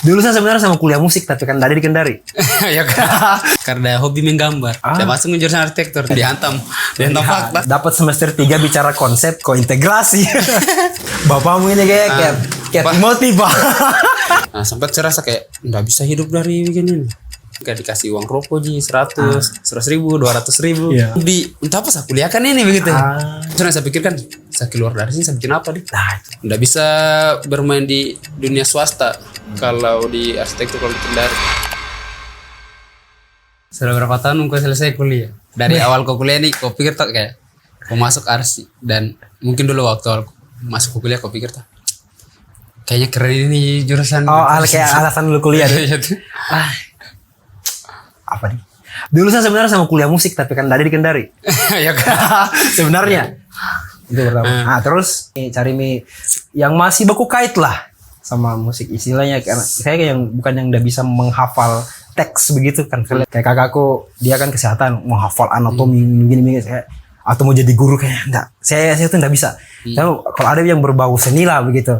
Dulu saya sebenarnya sama kuliah musik tapi kan dari di Kendari. Ya kan. Karena hobi menggambar. Saya masuk jurusan arsitektur, dihantam fakta. Dapat semester 3 bicara konsep kointegrasi. Bapakmu ini kayak Timothy, Pak. Nah, sempat saya rasa kayak nggak bisa hidup dari begini nih. Kayak dikasih uang rokok 100 ribu, 200 ribu. Iya. Entah apa saya kuliah kan ini begitu. Terus saya pikirkan, saya keluar dari sini saya bikin apa nih? Nggak bisa bermain di dunia swasta kalau di arsitektur kalau di Kendari. Sudah berapa tahun kau selesai kuliah? Dari awal kau kuliah nih, kau pikir tak kayak kau masuk arsi dan mungkin dulu waktu awal masuk kuliah kau pikir tak kayaknya keren ini jurusan. Kayak alasan lu kuliah deh. Apa nih? Dulu saya sebenarnya sama kuliah musik tapi kan dari di Kendari. Ya kan. Sebenarnya itu pertama. Nah, terus cari yang masih baku kait lah sama musik istilahnya, karena saya yang bukan yang udah bisa menghafal teks begitu kan. Kayak kakakku dia kan kesehatan, mau hafal anatomi gini saya, atau mau jadi guru kayak enggak. Saya tuh enggak bisa. Kalau ada yang berbau seni lah begitu.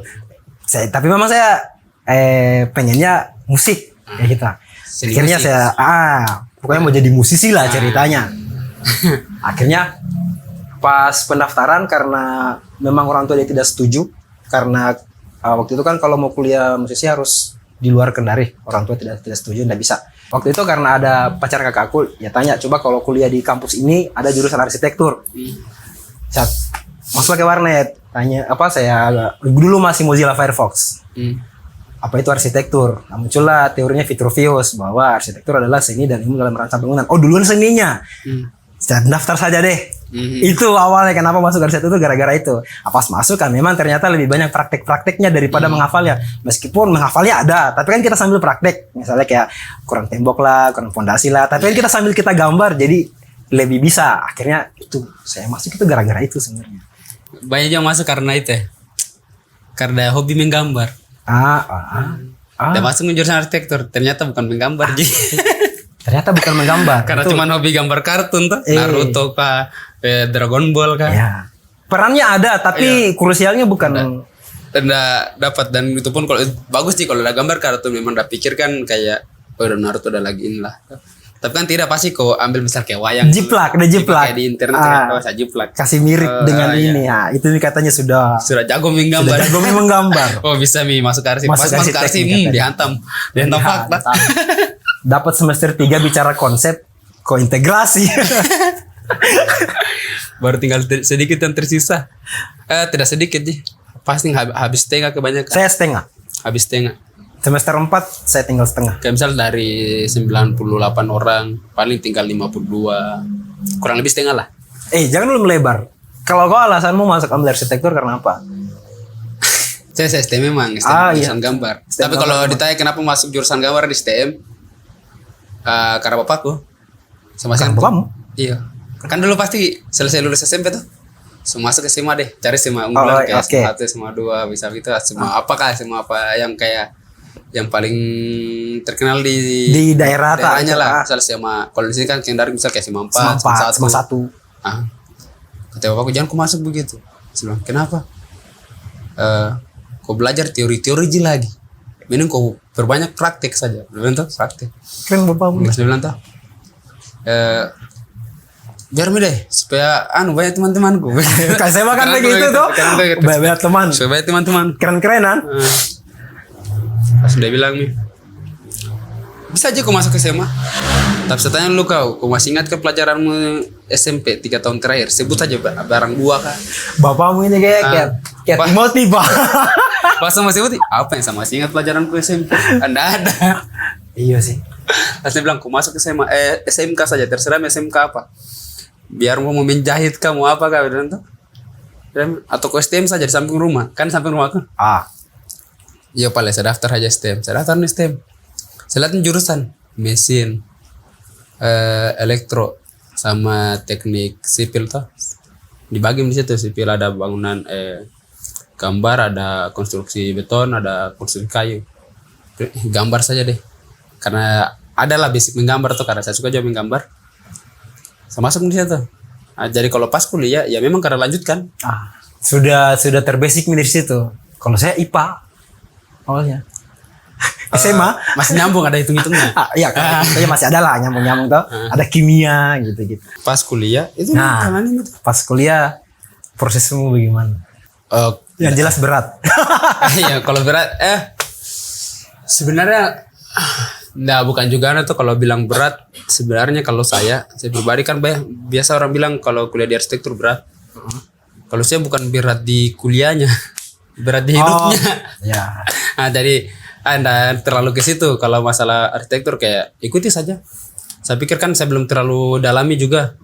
Tapi memang saya pengennya musik kayak kita. Akhirnya saya pokoknya mau jadi musisi lah ceritanya. Akhirnya pas pendaftaran, karena memang orang tua dia tidak setuju, karena waktu itu kan kalau mau kuliah musisi harus di luar Kendari, orang tua tidak setuju, tidak bisa. Waktu itu karena ada pacar kakakku, ya tanya, coba kalau kuliah di kampus ini ada jurusan arsitektur. Saya masuk pakai warnet, tanya apa, saya dulu masih Mozilla Firefox. Apa itu arsitektur? Nah, muncullah teorinya Vitruvius bahwa arsitektur adalah seni dan ilmu dalam merancang bangunan. Oh, duluan seninya. Saya daftar saja deh. Itu awalnya kenapa masuk arsitektur itu gara-gara itu. Pas masuk kan memang ternyata lebih banyak praktek-prakteknya daripada menghafalnya. Meskipun menghafalnya ada, tapi kan kita sambil praktek. Misalnya kayak kurang tembok lah, kurang fondasi lah. Tapi kan kita sambil kita gambar, jadi lebih bisa. Akhirnya itu saya masuk itu gara-gara itu sebenarnya. Banyak yang masuk karena itu ya. Karena hobi menggambar. Dan masuk jurusan arsitektur, ternyata bukan menggambar. Ternyata bukan menggambar. Karena cuma hobi gambar kartun tuh, Naruto kah, Dragon Ball kah. Iya. Perannya ada, tapi krusialnya bukan. Tidak dapat, dan itu pun kalau bagus sih kalau udah gambar kartun memang udah pikirkan kayak udah Naruto udah lagi in lah. Tapi kan tidak, pasti kok ambil misal kayak wayang. Jiplak. Kayak di internet saya jiplak. Kasih mirip dengan ini ya. Itu katanya sudah jago menggambar. Sudah jago menggambar. Oh, bisa masuk arsi. Pas masuk arsi dihantam fakta. Dapat semester 3 bicara konsep kointegrasi. Baru tinggal sedikit yang tersisa. Tidak sedikit sih. Pasti habis setengah kebanyakan. Saya setengah. Habis setengah. Semester 4 saya tinggal setengah. Kayak misal dari 98 orang paling tinggal 52. Kurang lebih setengah lah. Jangan dulu melebar. Kalau kau alasanmu masuk ambil arsitektur karena apa? Saya STM memang, jurusan gambar. Tapi kalau ditanya kenapa masuk jurusan gambar di STM, karena bapakku. Sama bapakmu? Iya. Kan dulu pasti selesai lulus SMP tuh, masuk ke SMA deh, cari SMA unggulan kayak SMA 1, SMA 2, bisa gitu, SMA apa yang kayak yang paling terkenal di daerahnya lah. Misal SMA, kalau di sini kan Kendari misal kayak SMA 4, SMA 1. Kata bapakku, jangan kau masuk begitu. Saya bilang, kenapa? Kau belajar teori-teori lagi. Mending kau perbanyak praktik saja. Bilang tuh, praktik. Keren bapakmu. Dia bilang tuh, biar deh supaya banyak teman-temanku. Kayak saya makan kayak gitu tuh. Banyak teman. Supaya teman-teman. Keren-kerenan. Pas dia bilang nih, bisa aja kau masuk ke SMA. Tapi saya tanya lu, kau masih ingat ke pelajaranmu SMP 3 tahun terakhir? Sebut saja barang buah kah? Bapakmu ini kayak Timothy, Pak. Pas sama sebut, apa yang sama masih ingat pelajaranku SMP? Anda ada. Iya sih. Pas dia bilang, kau masuk ke SMA, SMK saja, terserah SMK apa. Biar mau menjahit kamu apa kah? Atau ke STM saja di samping rumah. Kan samping rumahku. Iya paling saya daftar aja STM. Saya daftar nih STM. Saya lihat jurusan mesin, elektro, sama teknik sipil tuh. Dibagi di situ, sipil ada bangunan, gambar, ada konstruksi beton, ada konstruksi kayu. Gambar saja deh. Karena adalah basic menggambar tuh, karena saya suka juga menggambar. Saya masuk di situ. Jadi kalau pas kuliah ya memang karena lanjutkan. Sudah terbasic dari situ. Kalau saya IPA awalnya. SMA masih nyambung, ada hitung-hitungnya. iya kan saya masih ada lah nyambung tuh. Ada kimia gitu. Pas kuliah itu Nah, tanganin itu. pas kuliah prosesmu bagaimana? Yang jelas berat. Iya, kalau berat sebenarnya bukan juga tuh kalau bilang berat. Sebenarnya kalau saya pribadi kan biasa orang bilang kalau kuliah di arsitektur berat. Kalau saya bukan berat di kuliahnya, berat di hidupnya. Ya. Nah, jadi Anda terlalu ke situ. Kalau masalah arsitektur kayak ikuti saja. Saya pikir kan saya belum terlalu dalami juga.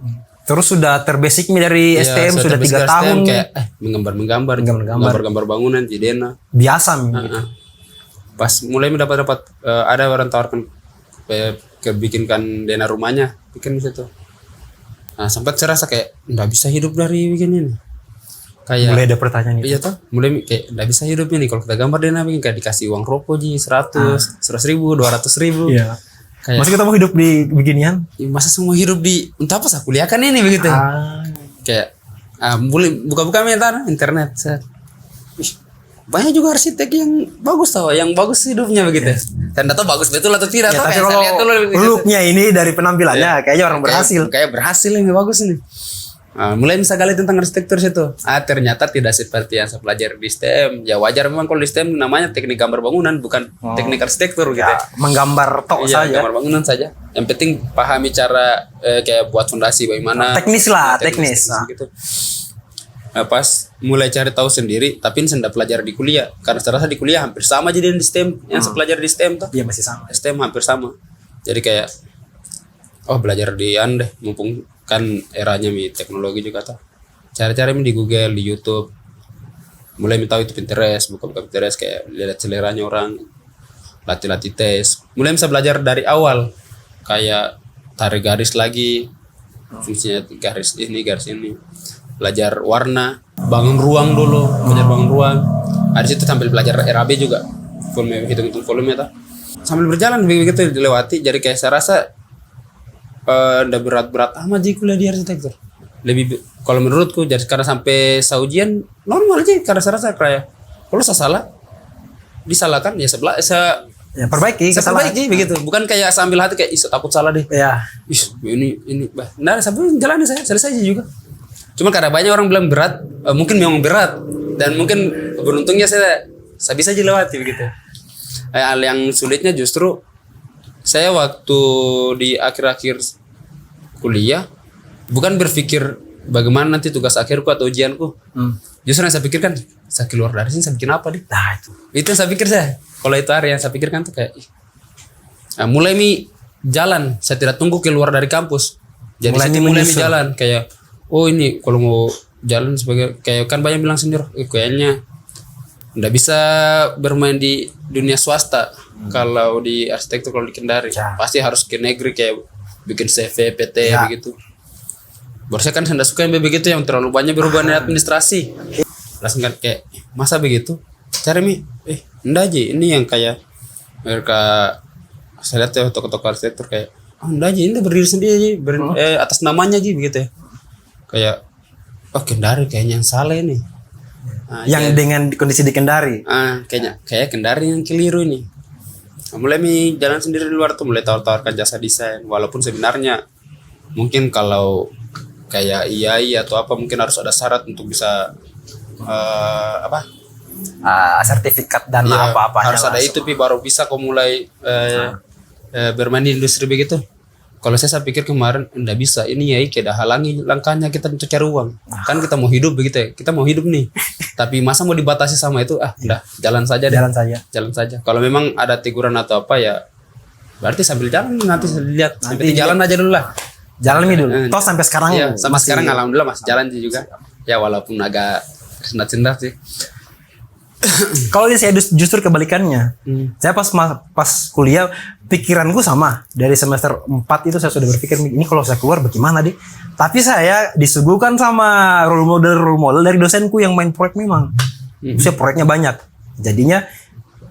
Terus sudah terbasic dari Ya, STM saya sudah 3 terbasic tahun. STM kayak menggambar bangunan Jidena. Biasa gitu. Pas mulai mendapat ada orang tawarkan bikinkan dena rumahnya, bikin di situ. Nah, sempat saya rasa kayak nggak bisa hidup dari bikin ini. Kayak Mulai ada pertanyaan itu. iya toh, mulai kayak nggak bisa hidup ini kalau kita gambar dena bikin kayak dikasih uang rokok 100 ribu, 200 ribu. Iya. Kayak Masih kita mau hidup di beginian? masa semua hidup di entah apa saya kuliah kan ini begitu. Kayak boleh buka-buka internet. Ih, banyak juga arsitek yang bagus tau, yang bagus hidupnya begitu. Dan atau bagus betul atau tidak Ya, tau. tapi Kayak saya lihat dulu kalau begitu. looknya ini dari penampilannya kayaknya orang berhasil. Kayak berhasil ini bagus ini. Mulai bisa gali tentang arsitektur situ. Ternyata tidak seperti yang saya pelajari di STM. Ya wajar memang kalau di STM namanya teknik gambar bangunan, bukan teknik arsitektur gitu. Ya, menggambar tok Iya, saja. gambar bangunan saja. Yang penting pahami cara kayak buat fondasi bagaimana. Teknis lah, teknis. Gitu. Nah, pas mulai cari tahu sendiri, tapi ini saya tidak pelajari di kuliah. Karena saya rasa di kuliah hampir sama aja dengan di STEM. Yang saya pelajari di STEM tuh. Iya masih sama. STEM hampir sama. Jadi kayak belajar di deh, mumpung kan eranya teknologi juga tuh. Cari-cari di Google, di YouTube. Mulai tahu itu Pinterest, buka-buka Pinterest kayak lihat seleranya orang, latih-latih tes. Mulai bisa belajar dari awal, kayak tarik garis lagi, fungsinya garis ini. Belajar warna, bangun ruang dulu, belajar bangun ruang. Di situ sambil belajar RAB juga, volume hitung volume tuh. Sambil berjalan begitu dilewati. Jadi kayak saya rasa udah berat-berat amat sih kuliah di arsitektur. Lebih kalau menurutku jadi karena sampai saujian normal aja karena saya rasa kayak kalau saya salah disalahkan ya Ya perbaiki kesalahan. begitu. Bukan kayak sambil hati kayak takut salah deh. Ya. Ini nah sampai jalan saya selesai aja juga. Cuma karena banyak orang bilang berat, mungkin memang berat dan mungkin beruntungnya saya bisa aja lewati begitu. Hal yang sulitnya justru saya waktu di akhir-akhir kuliah bukan berpikir bagaimana nanti tugas akhirku atau ujianku. Justru yang saya pikirkan, saya keluar dari sini saya bikin apa deh? Nah Itu yang saya pikir saya. Kalau itu hari yang saya pikirkan tuh kayak mulai jalan, saya tidak tunggu keluar dari kampus. Jadi mulai jalan kayak ini kalau mau jalan sebagai kayak kan banyak bilang sendiri kayaknya nggak bisa bermain di dunia swasta. Kalau di arsitektur kalau di Kendari pasti harus ke negeri kayak bikin CV, PT begitu. Borsa kan saya suka yang begitu yang terlalu banyak berhubungan dengan administrasi. Langsung kan kayak masa begitu? Cari enggak aja ini yang kayak mereka saya lihat ya toko-toko arsitektur kayak enggak aja ini berdiri sendiri aja atas namanya aja begitu ya. Kayak Kendari kayaknya yang salah ini. Yang dengan kondisi di Kendari. Kayak Kendari yang keliru ini. Mulai jalan sendiri di luar tuh mulai tawar-tawarkan jasa desain walaupun sebenarnya mungkin kalau kayak IAI atau apa mungkin harus ada syarat untuk bisa Sertifikat dan apa-apa harus ada itu baru bisa kok mulai bermain di industri begitu. Kalau saya pikir kemarin enggak bisa ini ya kayak halangi langkahnya kita untuk cari uang. Kan kita mau hidup begitu ya. Kita mau hidup nih. Tapi masa mau dibatasi sama itu udah jalan saja deh. Jalan saja. Kalau memang ada teguran atau apa ya berarti sambil jalan nanti lihat. Nanti jalan aja dulu lah. Jalan dulu. Toh sampai sekarang sampai sekarang alhamdulillah masih jalan juga. Ya walaupun agak sendat-sendat sih. Kalau saya justru kebalikannya. Saya pas kuliah pikiranku sama. Dari semester 4 itu saya sudah berpikir ini kalau saya keluar bagaimana deh. Tapi saya disuguhkan sama role model dari dosenku yang main proyek memang. Saya proyeknya banyak. Jadinya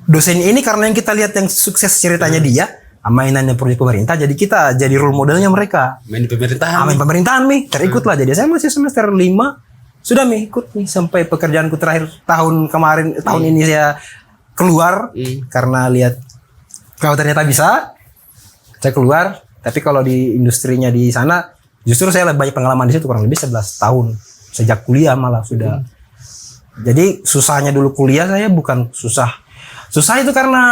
dosen ini karena yang kita lihat yang sukses ceritanya dia, mainannya proyek pemerintah, jadi kita jadi role modelnya mereka. Main di pemerintahan. Main pemerintahan terikut lah. Jadi saya masih semester 5 sudah ikut sampai pekerjaanku terakhir tahun ini saya keluar karena lihat Kalau ternyata bisa, saya keluar. Tapi kalau di industrinya di sana, justru saya lebih banyak pengalaman di situ, kurang lebih 11 tahun. Sejak kuliah malah sudah. Jadi susahnya dulu kuliah saya bukan susah. Susah itu karena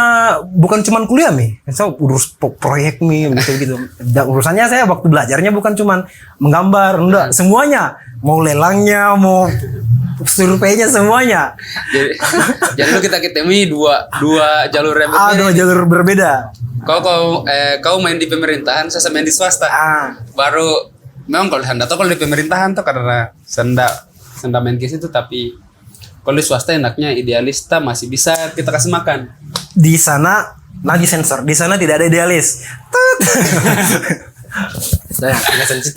bukan cuman kuliah saya urus proyek gitu. Dan urusannya saya waktu belajarnya bukan cuman menggambar, enggak, semuanya. Mau lelangnya, mau surveinya semuanya. Jadi lu kita ketemu dua jalur yang berbeda. Dua jalur berbeda. Kau main di pemerintahan, saya main di swasta. Baru memang kalau di pemerintahan tuh karena senda main ke situ, tapi kalau di swasta enaknya idealista masih bisa kita kasih makan. Di sana lagi sensor, di sana tidak ada idealis. Saya agak sensitif